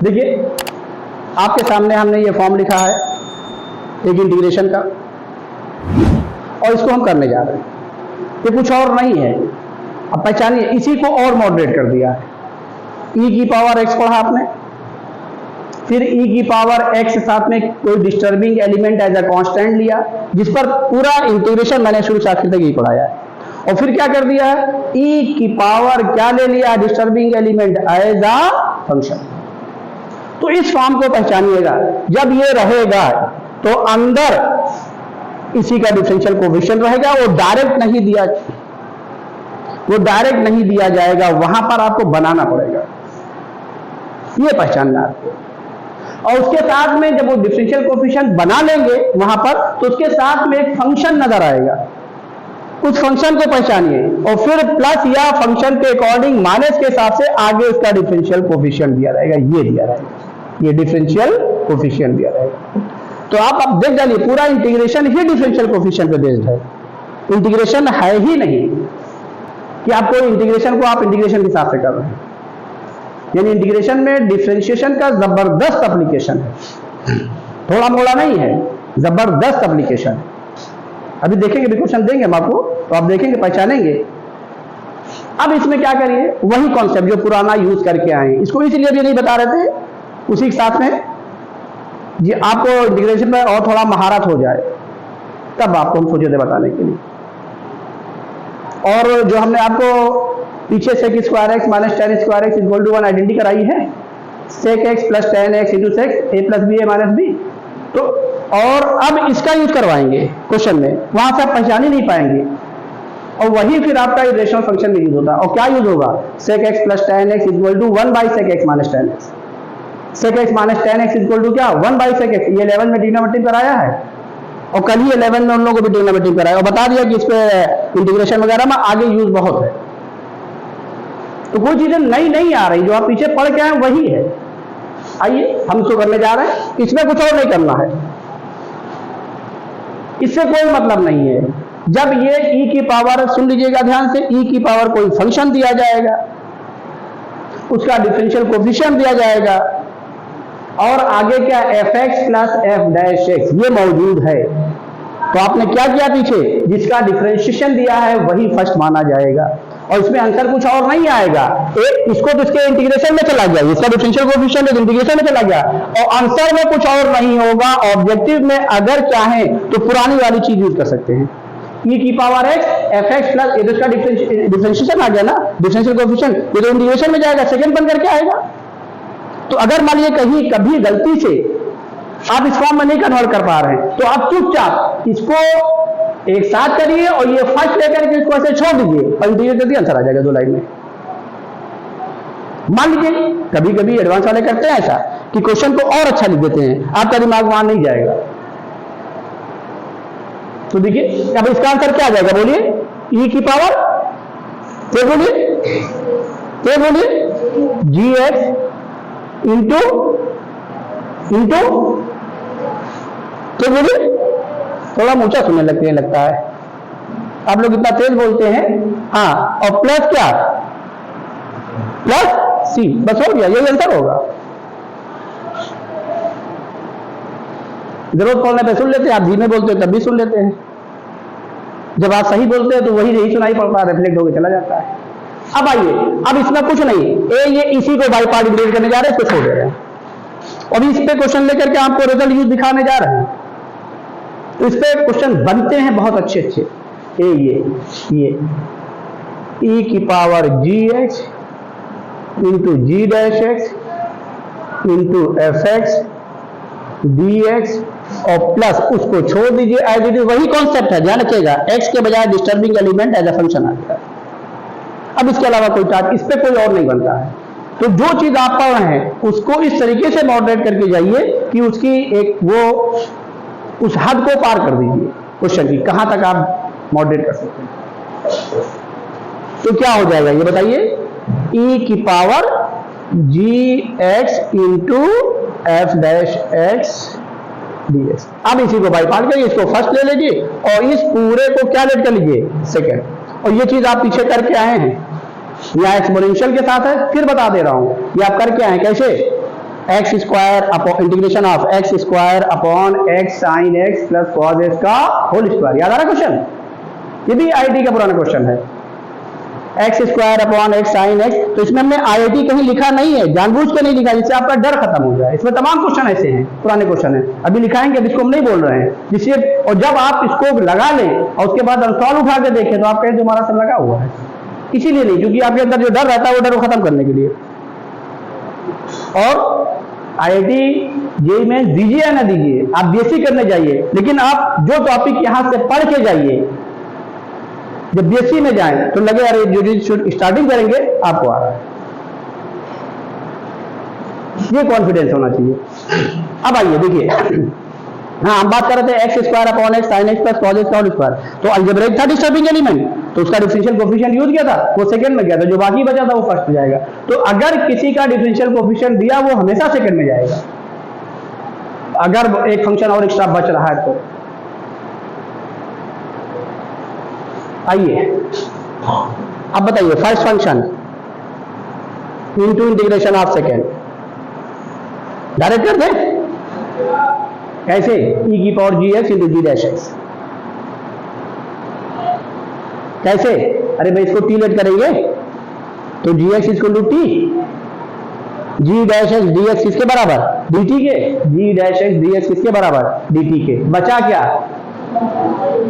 देखिए आपके सामने हमने ये फॉर्म लिखा है एक इंटीग्रेशन का, और इसको हम करने जा रहे हैं। ये कुछ और नहीं है, अब पहचानिए, इसी को और मॉडरेट कर दिया है। e की पावर x पढ़ा आपने, फिर e की पावर x साथ में कोई disturbing element as a constant लिया, जिस पर पूरा इंटीग्रेशन मैंने शुरू से आखिर तक यही पढ़ाया है। और फिर क्या कर दिया है, e की पावर क्या ले लिया, disturbing element as a function. तो इस फॉर्म को पहचानिएगा, जब ये रहेगा तो अंदर इसी का डिफरेंशियल कोएफिशिएंट रहेगा, वो डायरेक्ट नहीं दिया जाएगा, वहां पर आपको बनाना पड़ेगा, ये पहचानना आपको। और उसके साथ में जब वो डिफरेंशियल कोएफिशिएंट बना लेंगे वहां पर, तो उसके साथ में एक फंक्शन नजर आएगा, उस फंक्शन को पहचानिए, और फिर प्लस या फंक्शन के अकॉर्डिंग माइनस के हिसाब से आगे उसका डिफरेंशियल कोएफिशिएंट दिया रहेगा, ये दिया रहेगा, ये डिफरेंशियल कोएफिशिएंट दिया रहेगा। तो आप देख जाइए, पूरा इंटीग्रेशन ही डिफरेंशियल कोएफिशिएंट पे बेस्ड है। इंटीग्रेशन है ही नहीं कि आपको इंटीग्रेशन को आप इंटीग्रेशन के हिसाब से कर रहे हैं, यानी इंटीग्रेशन में डिफरेंशिएशन का जबरदस्त एप्लीकेशन है, थोड़ा मोड़ा नहीं है, जबरदस्त एप्लीकेशन है। अभी देखेंगे, भी क्वेश्चन देंगे हम आपको, तो आप देखेंगे, पहचानेंगे। अब इसमें क्या करिए, वही कॉन्सेप्ट जो पुराना यूज करके आए, इसको इसलिए भी नहीं बता रहे थे, उसी के साथ में जी आपको इंटीग्रेशन में और थोड़ा महारत हो जाए, तब आपको हम सोचे थे बताने के लिए। और जो हमने आपको पीछे sec square x minus tan square x equal to 1 identity कराई है, sec x plus tan x into sec a plus b a minus b, तो और अब इसका यूज करवाएंगे क्वेश्चन में, वहां से आप पहचान ही नहीं पाएंगे, और वही फिर आपका इरेशनल फंक्शन में यूज होता है। और क्या यूज होगा, sec x plus tan x equal to 1 by sec x minus tan x, sec x minus tan x equal to क्या, 1 बाई sec x। ये 11 में ट्रिग्नोमेट्री कराया है, और कल ही 11 में उन लोगों को भी ट्रिग्नोमेट्री कराया, और बता दिया कि इस पे इंटीग्रेशन वगैरह में आगे यूज बहुत है। तो कोई चीजें नई नहीं आ रही, जो आप पीछे पढ़ के आए वही है। आइए हम इसको करने जा रहे हैं, इसमें कुछ और नहीं करना है, इससे कोई मतलब नहीं है। जब ये e की पावर, सुन लीजिएगा ध्यान से, e की पावर कोई फंक्शन दिया जाएगा, उसका डिफरेंशियल कोएफिशिएंट दिया जाएगा, और आगे क्या fx plus f dash x ये मौजूद है, तो आपने क्या किया, पीछे जिसका डिफरेंशिएशन दिया है वही फर्स्ट माना जाएगा, और इसमें आंसर कुछ और नहीं आएगा। इसको तो इसके इंटीग्रेशन में चला गया, इसका डिफरेंशियल कोएफिशिएंट इंटीग्रेशन में चला गया, और आंसर में कुछ और नहीं होगा। ऑब्जेक्टिव में अगर चाहें तो पुरानी वाली चीज यूज कर सकते हैं, e की पावर x fx प्लस, ये तो इसका डिफरेंशिएशन आ गया ना, डिफरेंशियल कोएफिशिएंट, ये तो इंटीग्रेशन में जाएगा, सेकंड बन करके आएगा। तो अगर मान लीजिए कहीं कभी गलती से आप इस फॉर्म में नहीं कन्वर्ट कर पा रहे हैं, तो आप चुपचाप इसको एक साथ करिए, और ये फर्स्ट लेकर के इसको ऐसे छोड़ दीजिए, और इंटीग्रेट कर दिए, आंसर आ जाएगा 2 लाइन में। मान लीजिए कभी कभी एडवांस वाले करते हैं ऐसा कि क्वेश्चन को और अच्छा लिख देते हैं, आपका दिमाग वहां नहीं जाएगा। तो देखिए अब इसका आंसर क्या आ जाएगा, बोलिए, e की पावर, तो बोलिए gx इंटू तो बोलिए, थोड़ा ऊंचा सुनने लगते हैं लगता है, आप लोग इतना तेज बोलते हैं, हाँ, और प्लस क्या, प्लस सी, बस हो गया, यही आंसर होगा। जरूरत पड़ने पे सुन लेते हैं, आप धीमे बोलते हैं तब भी सुन लेते हैं, जब आप सही बोलते हैं तो वही नहीं सुनाई पड़ता, रिफ्लेक्ट होकर चला जाता है। अब आइए, अब इसमें कुछ नहीं, ये इसी को बाई पार्ट इंटीग्रेट करने जा रहे हैं, इसको छोड़ दे रहे हैं, और इस पे क्वेश्चन लेकर के आपको रिजल्ट यूज दिखाने जा रहे हैं। तो इस पे क्वेश्चन बनते हैं बहुत अच्छे अच्छे। ये e की power gx into g dash x into f x dx, और प्लस उसको छोड़ दीजिए, एज इट इज वही कॉन्सेप्ट है, ध्यान रखिएगा, x के बजाय disturbing element as a function आ गया। अब इसके अलावा कोई टास्क, इस पे कोई और नहीं बनता है। तो जो चीज आप पढ़ रहे हैं उसको इस तरीके से मॉडरेट करके जाइए कि उसकी एक वो उस हद को पार कर दीजिए क्वेश्चन की, कहां तक आप मॉडरेट कर सकते हैं। तो क्या हो जाएगा ये बताइए, e की power gx into F dash x dx। अब इसी को बाई पार्ट करिए, इसको फर्स्ट ले लीजिए, और इस पूरे को क्या लेट कर लीजिए, सेकेंड। और ये चीज आप पीछे करके आए हैं, यहाँ एक्सपोनेंशियल के साथ है, फिर बता दे रहा हूं, ये आप करके आए कैसे, x square upon integration of x square upon x sine x plus cos x का होल स्क्वायर। याद आ रहा क्वेश्चन? ये भी आईआईटी का पुराना क्वेश्चन है। X square upon x sine x. तो इसमें हमने आईआईटी कहीं लिखा नहीं है, जानबूझ के नहीं लिखा, जिससे आपका डर खत्म हो जाए। इसमें तमाम क्वेश्चन ऐसे हैं, पुराने क्वेश्चन है, अभी लिखाएंगे, अब इसको हम नहीं बोल रहे हैं, जिससे और जब आप इसको लगा लें और उसके बाद अनसॉल्व उठा के देखें तो आप कहें हमारा सब लगा हुआ है। इसीलिए नहीं, क्योंकि आपके अंदर जो डर रहता है वो डर को खत्म करने के लिए। और आईआईटी जेईई में दीजिए या ना दीजिए, आप बीएससी करने जाइए, लेकिन आप जो टॉपिक यहां से पढ़ के जाइए, जब बीएससी में जाएं तो लगे अरे जो स्टार्टिंग करेंगे आपको आ रहा है, ये कॉन्फिडेंस होना चाहिए। अब आइए देखिए, हाँ हम बात कर रहे थे x square upon x sine x plus cos x का होल स्क्वायर। तो अलजेब्रिक था डिस्टर्बिंग एलिमेंट, तो उसका डिफरेंशियल कोएफिशिएंट यूज किया था, वो सेकंड में गया था, जो बाकी बचा था वो फर्स्ट में जाएगा। तो अगर किसी का डिफरेंशियल कोएफिशिएंट दिया वो हमेशा सेकंड में जाएगा, अगर एक फंक्शन और एक्स्ट्रा बच रहा है तो। आइए अब बताइए, first function into integration of second, direct कर दे कैसे? e की power g x into g dash x. कैसे? अरे भाई इसको टी लेट करेंगे तो जी एक्स इसको to t, g dash x d x किसके बराबर? डी टी के। G dash x d x किसके बराबर? डी टी के। बचा क्या?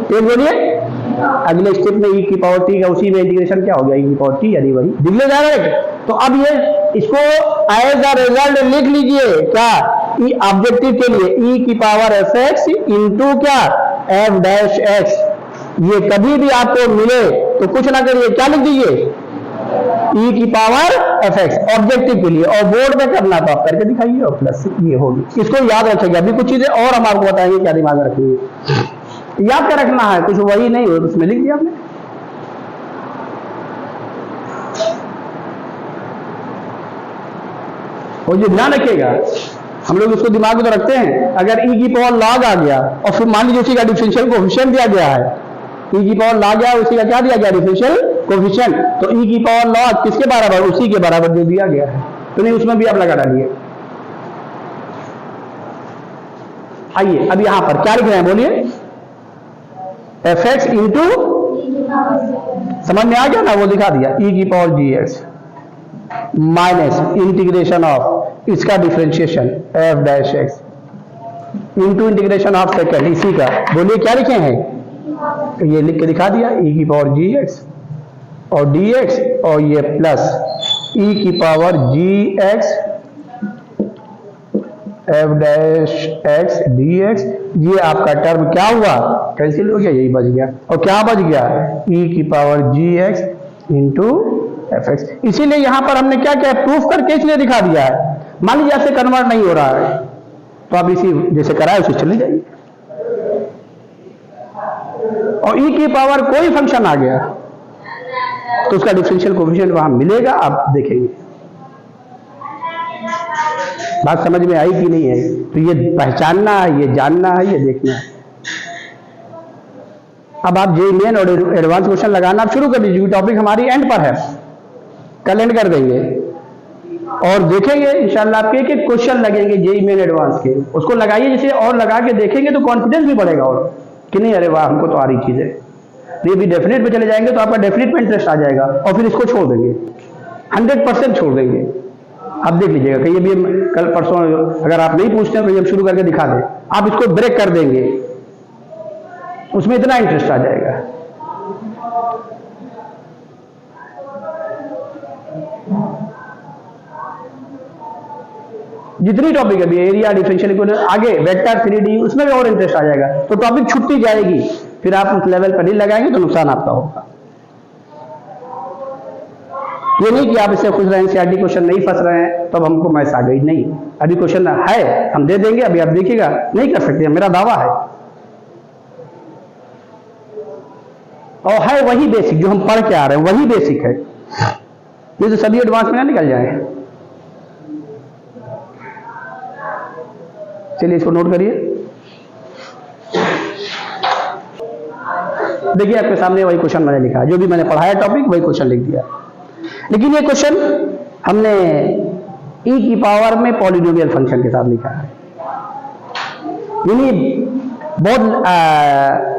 तेज बोलिए। अगले स्टेप में e की पावर टी का उसी में इंटीग्रेशन क्या हो गया? e की पावर टी, यानी वही डिग्री डायरेक्ट। तो अब ये इसको एज अ रिजल्ट लिख लीजिए, क्या? ई ऑब्जेक्टिव के लिए e की पावर एफ एक्स इंटू क्या? F dash x. ये कभी भी आपको मिले तो कुछ ना करिए, क्या लिख दीजिए? e की पावर एफ एक्स ऑब्जेक्टिव के लिए, और बोर्ड में करना तो आप करके दिखाइए, और प्लस ये होगी। इसको याद रखेगा। अभी कुछ चीजें और हम आपको बताएंगे क्या दिमाग में रखेंगे, याद क्या रखना है, कुछ वही नहीं हो उसमें लिख दिया आपने। और ये ध्यान रखिएगा, हम लोग उसको दिमाग में तो रखते हैं, अगर e की पावर लॉग आ गया और फिर मान लीजिए उसी का डिफरेंशियल कोएफिशिएंट दिया गया है, e की पावर लॉग गया, उसी का क्या दिया गया? Differential coefficient. तो e की पावर लॉग किसके बराबर? उसी के बराबर जो दिया गया है, तो नहीं उसमें भी आप लगा डालिए। आइए अब यहां पर क्या लिख रहे हैं बोलिए? एफ एक्स इंटू, समझ में आ गया ना, वो दिखा दिया, e की power g x minus integration of इसका differentiation f dash x into integration of second इसी का। बोलिए क्या लिखे हैं? तो ये लिख के दिखा दिया, e की पावर जी एक्स और डी एक्स, और ये प्लस e की power g x f dash x d x. ये आपका टर्म क्या हुआ? कैंसिल हो गया, यही बच गया। और क्या बच गया? e की power g x into f x. इसीलिए यहां पर हमने क्या किया? प्रूफ करके इसलिए दिखा दिया है। मान लीजिए आपसे कन्वर्ट नहीं हो रहा है तो आप इसी जैसे कराए उसे चले जाइए, और e की पावर कोई फंक्शन आ गया तो उसका डिफरेंशियल कोएफिशिएंट वहां मिलेगा, आप देखेंगे। बात समझ में आई कि नहीं है? तो ये पहचानना है, ये जानना है, ये देखना है। अब आप जेईई मेन और एडवांस क्वेश्चन लगाना आप शुरू कर दीजिए, टॉपिक हमारी एंड पर है, कल एंड कर देंगे और देखेंगे इंशाल्लाह आपके एक एक क्वेश्चन लगेंगे जेईई मेन एडवांस के, उसको लगाइए जैसे, और लगा के देखेंगे तो कॉन्फिडेंस भी बढ़ेगा और कि नहीं अरे वाह हमको तो आ रही चीज है। ये भी डेफिनेट पे चले जाएंगे तो आपका डेफिनेट में इंटरेस्ट आ जाएगा, और फिर इसको छोड़ देंगे, 100% छोड़ देंगे। आप देख लीजिएगा, कहीं भी कल परसों अगर आप नहीं पूछते हैं तो हम शुरू करके दिखा दें, आप इसको ब्रेक कर देंगे, उसमें इतना इंटरेस्ट आ जाएगा। जितनी टॉपिक है, एरिया, डिफरेंशियल इक्वेशन, आगे वेक्टर, 3D, उसमें भी और इंटरेस्ट आ जाएगा, तो टॉपिक छुट्टी जाएगी, फिर आप उस लेवल पर नहीं लगाएंगे तो नुकसान आपका होगा। ये नहीं कि आप इससे खुश रहें, सीआरटी क्वेश्चन नहीं फंस रहे हैं तो अब हमको मैथ्स आ गई, नहीं, अभी क्वेश्चन है हम दे देंगे, अभी आप देखिएगा, नहीं कर सकते, मेरा दावा है। और है वही बेसिक जो हम पढ़ के आ रहे हैं, वही बेसिक है, ये तो सभी एडवांस में ना निकल जाए। चलिए इसको नोट करिए, देखिए आपके सामने वही क्वेश्चन मैंने लिखा है, जो भी मैंने पढ़ाया टॉपिक वही क्वेश्चन लिख दिया। लेकिन ये क्वेश्चन हमने ई की पावर में पॉलिनोमियल फंक्शन के साथ लिखा है, यानी बहुत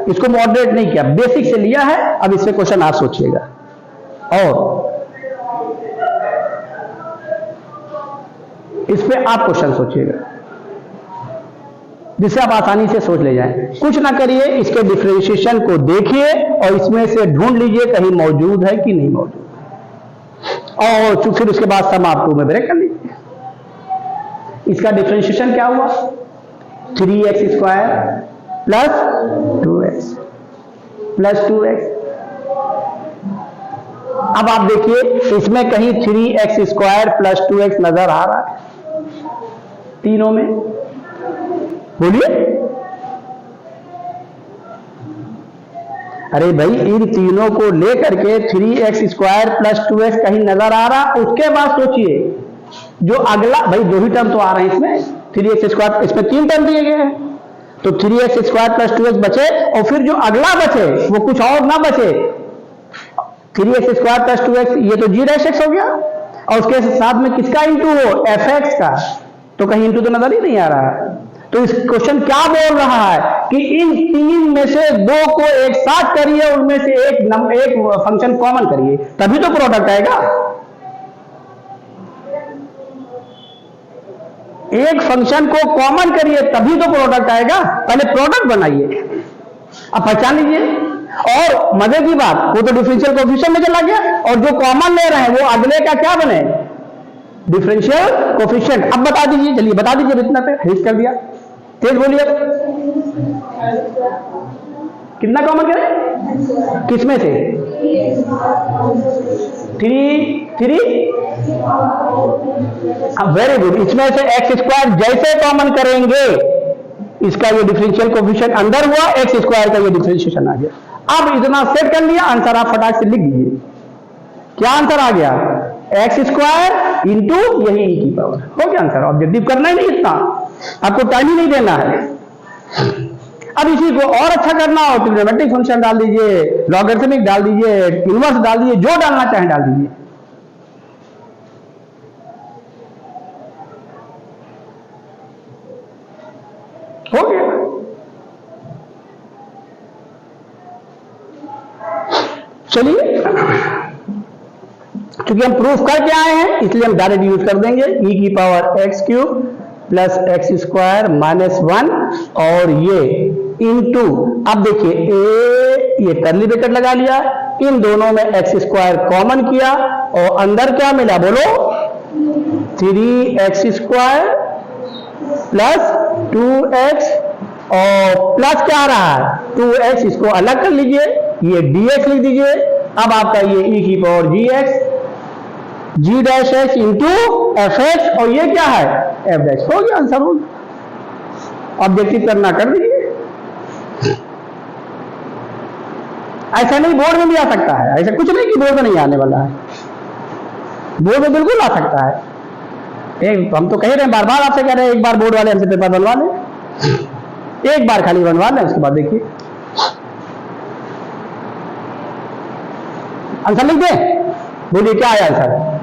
इसको मॉडरेट नहीं किया, बेसिक से लिया है। अब इससे क्वेश्चन आप सोचिएगा और इस पे आप क्वेश्चन सोचिएगा जिससे आप आसानी से सोच ले जाएं। कुछ ना करिए, इसके डिफरेंशिएशन को देखिए और इसमें से ढूंढ लीजिए कहीं मौजूद है कि नहीं मौजूद, और फिर उसके बाद सम आप 2 में ब्रेक कर लीजिए। इसका डिफरेंशिएशन क्या हुआ? 3x² plus 2x plus 2x। अब आप देखिए इसमें कहीं 3x² प्लस 2x नजर आ रहा है तीनों में? बोलिए। अरे भाई इन तीनों को लेकर के 3x² प्लस 2x कहीं नजर आ रहा, उसके बाद सोचिए जो अगला, भाई 2 ही टर्म तो आ रहे हैं इसमें, 3x², इसमें 3 टर्म दिए गए हैं, तो 3x² प्लस 2x बचे, और फिर जो अगला बचे वो कुछ और ना बचे, 3x² प्लस 2x, ये तो g' हो गया, और उसके साथ में किसका इंटू हो? fx का, तो कहीं इंटू तो नजर ही नहीं आ रहा है। तो इस क्वेश्चन क्या बोल रहा है कि इन 3 में से 2 को एक साथ करिए, उनमें से एक फंक्शन कॉमन करिए, तभी तो प्रोडक्ट आएगा। एक फंक्शन को कॉमन करिए तभी तो प्रोडक्ट आएगा, पहले प्रोडक्ट बनाइए। अब पहचान लीजिए, और मजे की बात, वो तो डिफरेंशियल कोएफिशिएंट में चला गया, और जो कॉमन ले रहे हैं वो अगले का क्या बने? Differential coefficient. अब बता दीजिए, चलिए बता दीजिए, इतना पे हिट कर दिया, तेज बोलिए। कितना कॉमन करें? किसमें से? 3। वेरी गुड, इसमें से x² जैसे कॉमन करेंगे इसका ये डिफरेंशियल कोएफिशिएंट अंदर हुआ, x² का ये डिफरेंशिएशन आ गया। अब इतना सेट कर लिया, आंसर आप फटाक से लिख दीजिए। क्या आंसर आ गया? x² इंटू यही e की पावर, हो गया आंसर। ऑब्जेक्टिव करना ही नहीं, इतना आपको टाइम ही नहीं देना है। अब इसी को और अच्छा करना हो, ट्रिग्नोमेट्रिक फंक्शन डाल दीजिए, लॉगरिथमिक डाल दीजिए, इनवर्स डाल दीजिए, जो डालना चाहें डाल दीजिए। हो गया। चलिए, क्योंकि हम प्रूफ करके आए हैं इसलिए हम डायरेक्ट यूज कर देंगे, e की power x³ plus x² minus 1, और ये इंटू, अब देखिए ये कर्ली ब्रैकेट लगा लिया, इन दोनों में x² कॉमन किया, और अंदर क्या मिला बोलो? 3x² प्लस 2x, और प्लस क्या आ रहा है? 2x, इसको अलग कर लीजिए, ये dx लिख दीजिए। अब आपका ये e की पावर g' इंटू fx, और ये क्या है? f'। हो गया आंसर। हो गया। ऑब्जेक्टिव करना कर दीजिए। ऐसा नहीं, बोर्ड में भी आ सकता है, ऐसा कुछ नहीं कि बोर्ड में नहीं आने वाला है, बोर्ड में बिल्कुल आ सकता है। हम तो कह रहे हैं, बार बार आपसे कह रहे हैं, एक बार बोर्ड वाले हमसे पेपर बनवा लें, एक बार खाली बनवा लें, उसके बाद देखिए आंसर लिख दें। बोलिए क्या आया आंसर?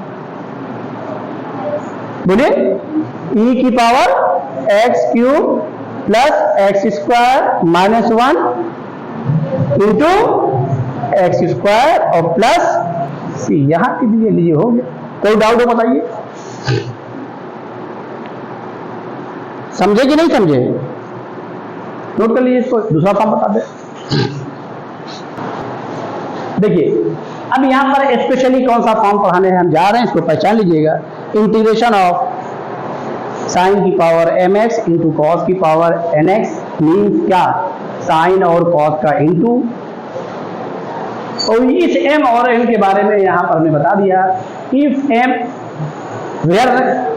बोलिए, e की power x³ plus x² minus 1 into x² और प्लस c, यहां कीजिए, लीजिए, हो गया। कोई डाउट हो बताइए? समझे कि नहीं समझे? नोट कर लीजिए इसको, दूसरा फॉर्म बता दे। देखिए, अब यहां पर स्पेशली कौन सा फॉर्म पढ़ाने हम जा रहे हैं, इसको पहचान लीजिएगा। इंटीग्रेशन ऑफ साइन की पावर mx इंटू कॉस की पावर nx मीन्स क्या? साइन और कॉस का इंटू, और इस m और n के बारे में यहां पर हमने बता दिया। इफ m वेयर,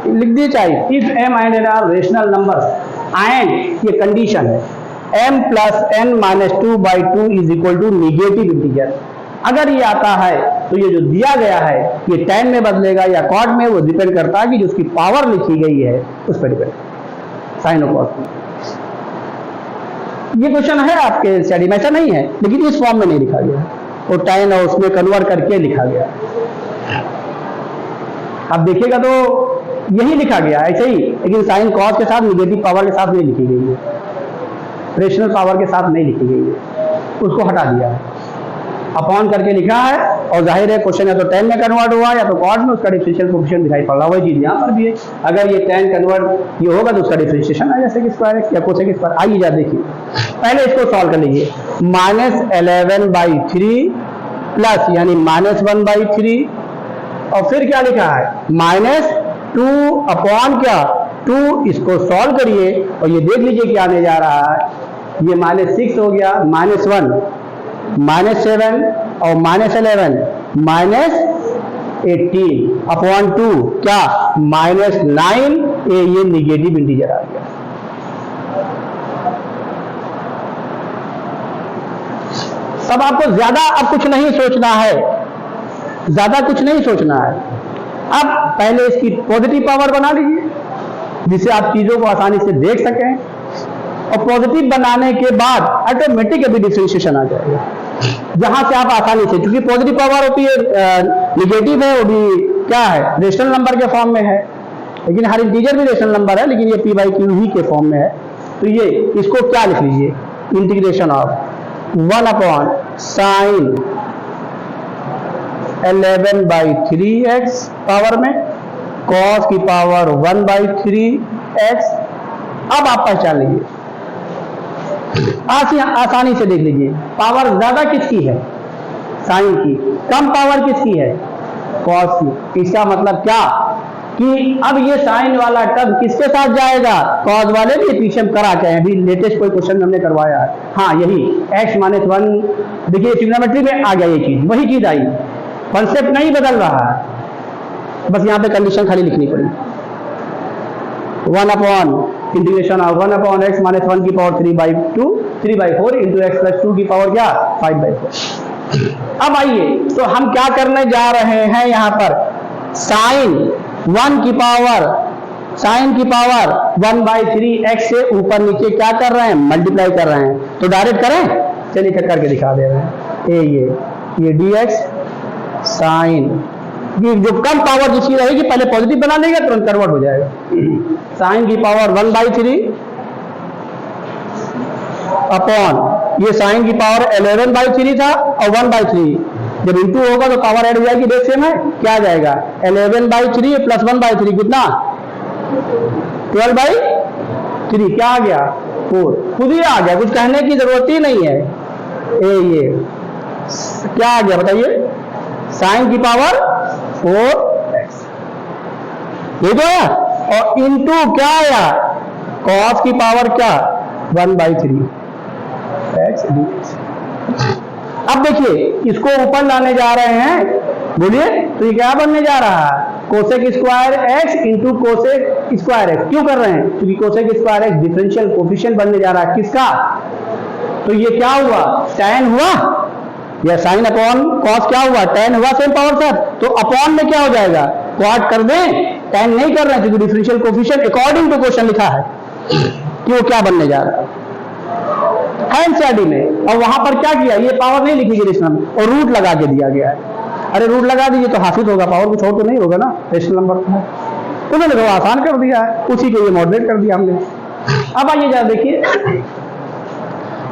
लिख दिए चाहिए, if m and n are rational numbers, and ये कंडीशन है, m plus n minus 2/2 is equal to negative integer. अगर ये आता है तो ये जो दिया गया है ये tan में बदलेगा या cot में, वो डिपेंड करता है कि जो उसकी पावर लिखी गई है उस पर डिपेंड, साइन और कॉस। ये क्वेश्चन है आपके स्टडी में, ऐसा नहीं है, लेकिन इस फॉर्म में नहीं लिखा गया, वो tan और उसमें कन्वर्ट करके लिखा गया। आप देखिएगा तो यही लिखा गया ऐसे ही, लेकिन साइन कॉस के साथ निगेटिव पावर के साथ नहीं लिखी गई है, रेशनल पावर के साथ नहीं लिखी गई है, उसको हटा दिया है, अपॉन करके लिखा है। और जाहिर है क्वेश्चन या तो tan में कन्वर्ट हुआ या तो cos में उसका डिफरेंशियल कोएफिशिएंट दिखाई पड़ रहा है, वही चीज यहाँ पर भी है। अगर ये tan कन्वर्ट ये होगा तो उसका डिफरेंशिएशन आ जाएगा स्क्वायर एक्स या कोसेक स्क्वायर। आइए जा देखिए, पहले इसको सॉल्व कर लीजिए। -11/3 प्लस यानी -1/3 और फिर क्या लिखा है -2 अपॉन क्या 2, इसको सॉल्व करिए और ये देख लीजिए क्या आने जा रहा है, ये -6 हो गया, -1 -7 और -11 -18 अपॉन 2 क्या -9, ये निगेटिव इंटीजर आ गया। तब आपको ज्यादा अब कुछ नहीं सोचना है, ज्यादा कुछ नहीं सोचना है। अब पहले इसकी पॉजिटिव पावर बना लीजिए जिससे आप चीजों को आसानी से देख सकें, और पॉजिटिव बनाने के बाद ऑटोमेटिक अभी डिफरेंशिएशन आ जाएगा, जहां से आप आसानी से, क्योंकि पॉजिटिव पावर होती है निगेटिव है, वो भी क्या है रेशनल नंबर के फॉर्म में है, लेकिन हर इंटीजर भी रेशनल नंबर है, लेकिन ये p/q ही के फॉर्म में है। तो ये इसको क्या लिख लीजिए, integration of 1/sin 11/3x power में cos की पावर 1/3x। अब आप पहचान लीजिए, आसानी से देख लीजिए, पावर ज्यादा किसकी है साइन की, कम पावर किसकी है cos की। इसका मतलब क्या कि अब ये साइन वाला टर्म किसके साथ जाएगा, cos वाले भी, पीछे हम करा के अभी लेटेस्ट कोई क्वेश्चन हमने करवाया है, हाँ यही x-1। देखिए ट्रिग्नोमेट्री में आ गया ये चीज, वही चीज आई, कॉन्सेप्ट नहीं बदल रहा है, बस यहाँ पे कंडीशन खाली लिखनी पड़ी। 1/इंटीग्रेशन ऑफ 1/x - 1 की पावर 3/2 3/4 इंटू x + 2 की पावर क्या 5/4। अब आइए तो हम क्या करने जा रहे हैं, यहाँ पर साइन 1 की पावर 1/3x से ऊपर नीचे क्या कर रहे हैं, मल्टीप्लाई कर रहे हैं। तो डायरेक्ट करें, चलिए करके दिखा दे रहे हैं। ये dx साइन, जो कम पावर जिसकी रहेगी पहले पॉजिटिव बना लेगा, तुरंत कन्वर्ट हो जाएगा। साइन की पावर 1/3 अपॉन ये साइन की पावर 11/3 था और 1/3, जब इंटू होगा तो पावर ऐड हो जाएगी, देख सेम है, क्या आ जाएगा 11/3 प्लस 1/3 कितना 12/3, क्या आ गया 4, खुद ही आ गया, कुछ कहने की जरूरत ही नहीं है। ये क्या आ गया बताइए, साइन की पावर 4x ये तो है, और इंटू क्या आया cos की पावर क्या 1/3x dx। अब देखिए इसको ऊपर लाने जा रहे हैं, बोलिए तो ये क्या बनने जा रहा है, cosec square x into cosec square x। क्यों कर रहे हैं, क्योंकि cosec square x differential coefficient बनने जा रहा है किसका, तो ये क्या हुआ tan हुआ, या साइन अपॉन कॉस क्या हुआ tan हुआ सेम पावर से, तो अपॉन में क्या हो जाएगा क्वाड कर दें, tan नहीं कर रहे हैं क्योंकि differential coefficient according to question लिखा है कि वो क्या बनने जा रहा है एनसीईआरटी में। और वहां पर क्या किया, ये पावर नहीं लिखी गई रेशनल में, और रूट लगा के दिया गया है। अरे रूट लगा दीजिए तो हासिल होगा पावर, कुछ और तो नहीं होगा ना, रेशनल नंबर उन्होंने तो आसान कर दिया है, उसी को ये मॉडरेट कर दिया हमने। अब आइए जरा देखिए,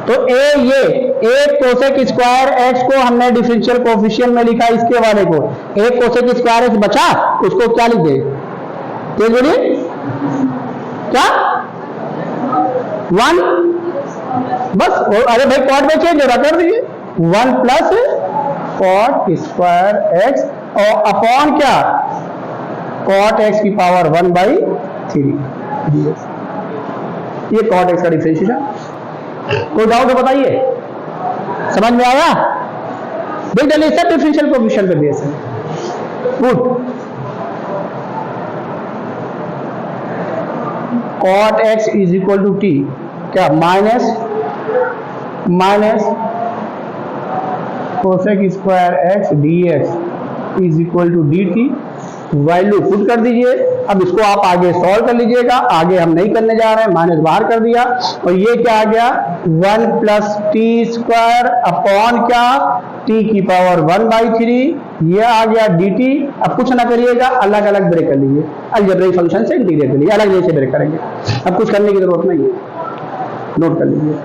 तो ये एक कोसेक स्क्वायर x को हमने डिफरेंशियल कोफिशिएंट में लिखा, इसके वाले को एक कोसेक स्क्वायर x बचा, उसको क्या लिख दे, तेज बोलिए क्या 1 बस, अरे भाई कॉट में चेंज हो रहा, कर दीजिए 1 प्लस कॉट स्क्वायर x और अपॉन क्या कॉट x की पावर 1/3 ये कॉट x का डिफरेंशिएशन। कोई डाउट हो बताइए, समझ में आया, देख डालिए सब डिफरेंशियल कोफिशिएंट पे बेस है। Put cot x is equal to t क्या minus cosec square x dx is equal to dt value put कर दीजिए। अब इसको आप आगे सॉल्व कर लीजिएगा, आगे हम नहीं करने जा रहे हैं, माइनस बाहर कर दिया और ये क्या आ गया 1 प्लस टी स्क्वायर अपॉन क्या टी की पावर 1/3, ये आ गया dt। अब कुछ ना करिएगा, अलग अलग ब्रेक कर लीजिए, अलजेब्रिक फंक्शन से इंटीग्रेट कर लीजिए, अलग जैसे ब्रेक करेंगे, अब कुछ करने की जरूरत नहीं है, नोट कर लीजिए।